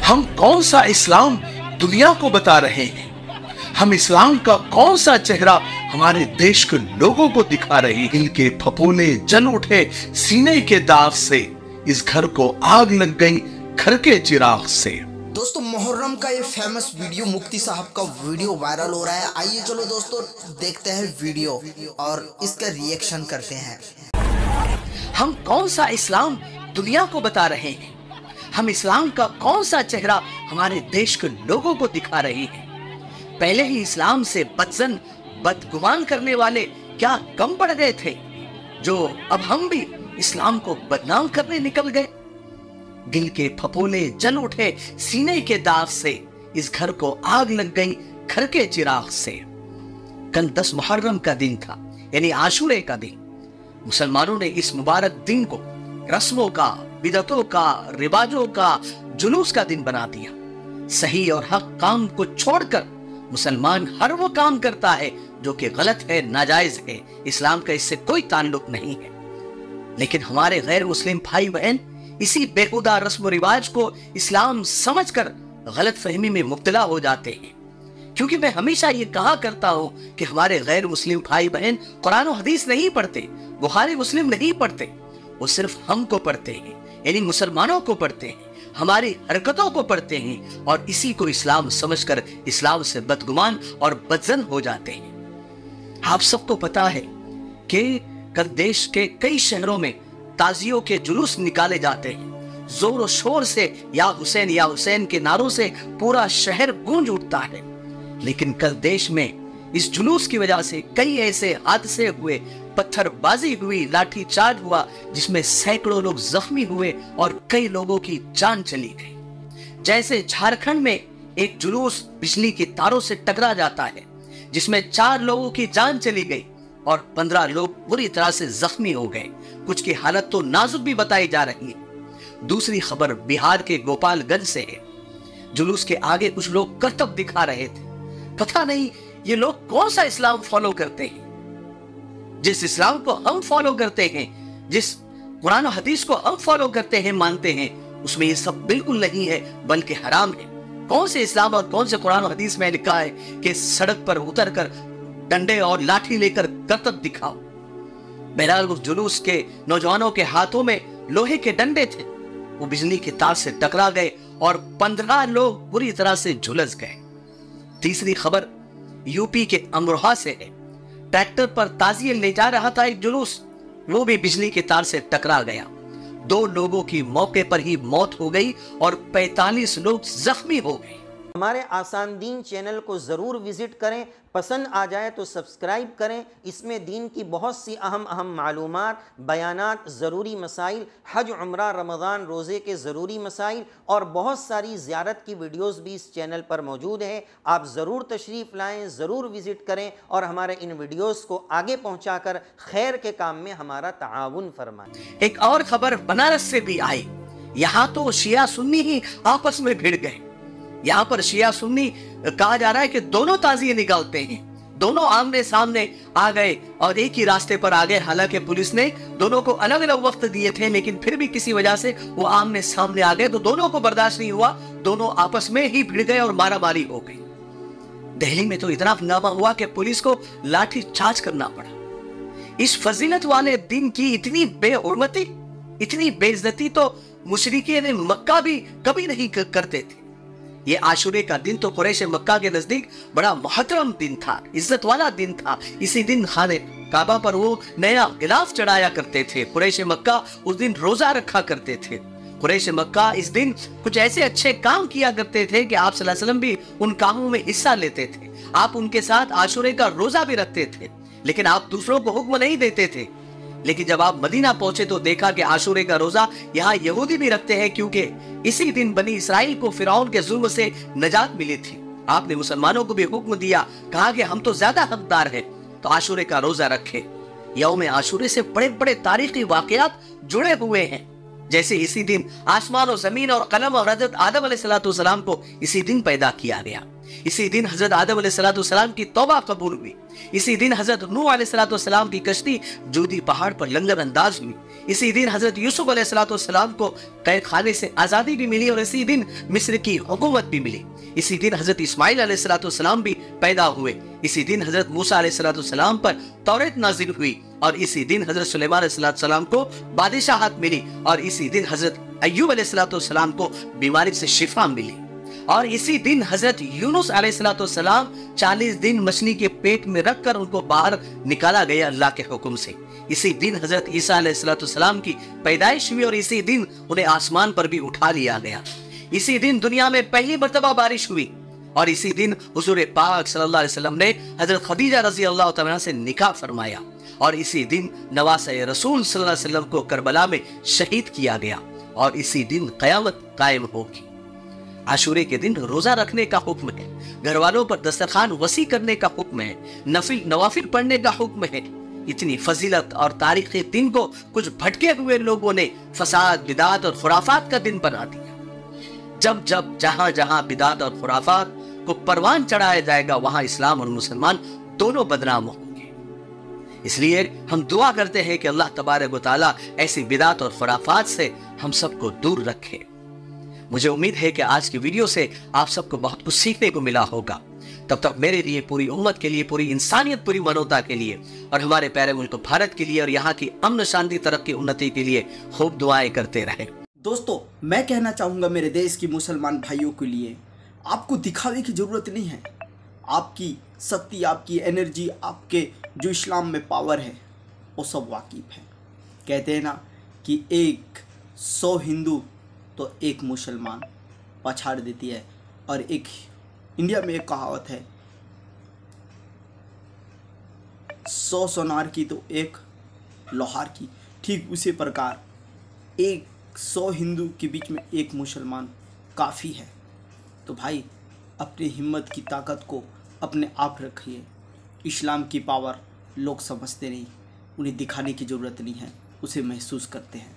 हम कौन सा इस्लाम दुनिया को बता रहे हैं? हम इस्लाम का कौन सा चेहरा हमारे देश के लोगों को दिखा रहे हैं? इनके फपोले जल उठे सीने के दाग से, इस घर को आग लग गई घर के चिराग से। दोस्तों मुहर्रम का ये फेमस वीडियो, मुफ्ती साहब का वीडियो वायरल हो रहा है। आइए चलो दोस्तों देखते हैं वीडियो और इसका रिएक्शन करते हैं। हम कौन सा इस्लाम दुनिया को बता रहे हैं? हम इस्लाम का कौन सा चेहरा हमारे देश के लोगों को दिखा रहे हैं? पहले ही इस्लाम से बदजन बदगुमान करने वाले क्या कम पड़ गए थे, जो अब हम भी इस्लाम को बदनाम करने निकल गए? दिल के फपोले जल उठे सीने के दाग से, इस घर को आग लग गई घर के चिराग से। कल 10 मुहर्रम का दिन था, यानी आशूरे का दिन। मुसलमानों ने इस मुबारक दिन को रस्मों का, बिदतों का, रिवाजों का, जुलूस का दिन बना दिया। सही और हक काम को छोड़कर मुसलमान हर वो काम करता है जो कि गलत है, नाजायज है। इस्लाम का इससे कोई ताल्लुक नहीं है। लेकिन हमारे गैर मुस्लिम भाई बहन इसी बेहुदा रस्म रिवाज को इस्लाम समझकर गलत फहमी में मुब्तला हो जाते हैं। क्योंकि मैं हमेशा ये कहा करता हूं कि हमारे गैर मुस्लिम भाई बहन कुरान और हदीस नहीं पढ़ते, बुखारी मुस्लिम नहीं पढ़ते, वो सिर्फ हमको पढ़ते हैं, यानी मुसलमानों को पढ़ते हैं, हमारी हरकतों को पढ़ते हैं और इसी को इस्लाम समझकर इस्लाम से बदगुमान और बदजन हो जाते हैं। आप सबको पता है कि कल देश के कई शहरों में ताजियों के जुलूस निकाले जाते हैं। जोर और शोर से या हुसैन के नारों से पूरा शहर गूंज उठता है। लेकिन कल देश में इस जुलूस की वजह से कई ऐसे हादसे हुए, पत्थरबाजी हुई, लाठीचार्ज हुआ, जिसमें सैकड़ों लोग जख्मी हुए और कई लोगों की जान चली गई। जैसे झारखंड में एक जुलूस बिजली के तारों से टकरा जाता है, जिसमें 4 लोगों की जान चली गई और 15 लोग बुरी तरह से जख्मी हो गए। कुछ की हालत तो नाजुक भी बताई जा रही है। दूसरी खबर बिहार के गोपालगंज से है। जुलूस के आगे कुछ लोग करतब दिखा रहे थे। पता नहीं ये लोग कौन सा इस्लाम फॉलो करते हैं। जिस इस्लाम को हम फॉलो करते हैं, जिस कुरान और हदीस को हम फॉलो करते हैं, मानते हैं, उसमें ये सब बिल्कुल नहीं है, बल्कि हराम है। कौन से इस्लाम और कौन से कुरान और हदीस में लिखा है कि सड़क पर उतरकर डंडे और लाठी लेकर करतब दिखाओ? बहरहाल उस जुलूस के नौजवानों के हाथों में लोहे के डंडे थे। वो बिजली के तार से टकरा गए और 15 लोग बुरी तरह से झुलस गए। तीसरी खबर यूपी के अमरोहा से है। ट्रैक्टर पर ताजिए ले जा रहा था एक जुलूस, वो भी बिजली के तार से टकरा गया। 2 लोगों की मौके पर ही मौत हो गई और 45 लोग जख्मी हो गए। हमारे आसान दीन चैनल को ज़रूर विज़िट करें, पसंद आ जाए तो सब्सक्राइब करें। इसमें दीन की बहुत सी अहम मालूमात, बयानात, ज़रूरी मसाइल, हज, उम्रा, रमज़ान, रोज़े के ज़रूरी मसाइल और बहुत सारी ज़ियारत की वीडियोस भी इस चैनल पर मौजूद हैं। आप ज़रूर तशरीफ़ लाएँ, ज़रूर विज़िट करें और हमारे इन वीडियोस को आगे पहुँचाकर खैर के काम में हमारा ताआवुन फरमाएं। एक और खबर बनारस से भी आई। यहाँ तो शिया सुन्नी ही आपस में भिड़ गए। यहाँ पर शिया सुन्नी कहा जा रहा है कि दोनों ताजिए निकालते हैं, दोनों आमने सामने आ गए और एक ही रास्ते पर आ गए। हालांकि पुलिस ने दोनों को अलग अलग वक्त दिए थे, लेकिन फिर भी किसी वजह से वो आमने सामने आ गए तो दोनों को बर्दाश्त नहीं हुआ, दोनों आपस में ही भिड़ गए और मारामारी हो गई। दिल्ली में तो इतना हंगामा हुआ कि पुलिस को लाठी चार्ज करना पड़ा। इस फजीलत वाले दिन की इतनी बेहुरमती, इतनी बेइज्जती तो मुशरिकीन मक्का भी कभी नहीं करते थे। ये आशूरे का दिन तो कुरैश मक्का के नजदीक बड़ा मुहतरम दिन था, इज्जत वाला दिन था। इसी दिन खाने काबा पर वो नया गिलाफ चढ़ाया करते थे। कुरैश मक्का उस दिन रोजा रखा करते थे। कुरैश मक्का इस दिन कुछ ऐसे अच्छे काम किया करते थे कि आप सल्लल्लाहु अलैहि वसल्लम भी उन कामों में हिस्सा लेते थे। आप उनके साथ आशूरे का रोजा भी रखते थे, लेकिन आप दूसरों को हुक्म नहीं देते थे। लेकिन जब आप मदीना पहुंचे तो देखा कि आशूरे का रोजा यहाँ यहूदी भी रखते हैं, क्योंकि इसी दिन बनी इसराइल को फिरौन के जुल्म से नजात मिली थी। आपने मुसलमानों को भी हुक्म दिया, कहा कि हम तो ज्यादा हकदार हैं, तो आशूरे का रोजा रखे। यौम आशूरे से बड़े बड़े तारीखी वाकयात जुड़े हुए हैं। जैसे इसी दिन आसमान और जमीन और कलम और हजरत आदम अलैहिस्सलाम को इसी दिन पैदा किया गया। इसी दिन हजरत आदम अलैहिस्सलाम की तौबा कबूल हुई। इसी दिन हजरत नूह अलैहिस्सलाम की कश्ती जूदी पहाड़ पर लंगर अंदाज हुई। इसी दिन हजरत यूसुफ अलैहिस्सलाम को कैद खाने से आजादी भी मिली और इसी दिन मिस्र की हुकूमत भी मिली। इसी दिन हजरत इस्माइल अलैहिस्सलाम भी पैदा हुए। इसी दिन हजरत मूसा अलैहिस्सलाम पर तौरात नाजिल हुई और इसी दिन हजरत सुलेमान अलैहिस्सलाम को बादशाहत मिली और इसी दिन हजरत अय्यूब अलैहिस्सलाम को बीमारी से शिफा मिली और इसी दिन हजरत यूनुस अलैहिस्सलाम 40 दिन मछली के पेट में रखकर उनको बाहर निकाला गया अल्लाह के हुक्म से। इसी दिन हजरत ईसा अलैहिस्सलाम की पैदाइश हुई और इसी दिन उन्हें आसमान पर भी उठा लिया गया। इसी दिन दुनिया में पहली मर्तबा बारिश हुई और इसी दिन हुजूर पाक सल्लल्लाहु अलैहि वसल्लम ने हजरत खदीजा रजी अल्लाह तआला से निकाह फरमाया और इसी दिन नवासे रसूल सल्लल्लाहु अलैहि वसल्लम को करबला में शहीद किया गया और इसी दिन क़यामत कायम होगी। आशूरे के दिन रोजा रखने का हुक्म है, घर वालों पर दस्तरखान वसी करने का हुक्म है, नवाफिल पढ़ने का हुक्म है। इतनी फजीलत और तारीख दिन को कुछ भटके हुए लोगों ने फसाद, बिदात और खुराफात का दिन बना दिया। जब जब जहां जहां बिदात और खुराफात को परवान चढ़ाया जाएगा वहां इस्लाम और मुसलमान दोनों बदनाम होंगे। इसलिए हम दुआ करते हैं कि अल्लाह तबारक व तआला ऐसी बिदात और खुराफात से हम सबको दूर रखे। मुझे उम्मीद है कि आज की वीडियो से आप सबको बहुत कुछ सीखने को मिला होगा। तब तक मेरे लिए, पूरी उम्मत के लिए, पूरी इंसानियत, पूरी मानवता के लिए और हमारे प्यारे मुल्क भारत के लिए और यहाँ की अमन शांति तरक्की उन्नति के लिए खूब दुआएं करते रहें। दोस्तों, मैं कहना चाहूँगा मेरे देश की मुसलमान भाइयों के लिए, आपको दिखावे की ज़रूरत नहीं है। आपकी शक्ति, आपकी एनर्जी, आपके जो इस्लाम में पावर है वो सब वाकिफ़ है। कहते हैं ना कि 100 हिंदू तो एक मुसलमान पछाड़ देती है और एक इंडिया में एक कहावत है 100 सोनार की तो एक लोहार की। ठीक उसी प्रकार 100 हिंदू के बीच में एक मुसलमान काफ़ी है। तो भाई अपनी हिम्मत की ताकत को अपने आप रखिए। इस्लाम की पावर लोग समझते नहीं, उन्हें दिखाने की ज़रूरत नहीं है, उसे महसूस करते हैं।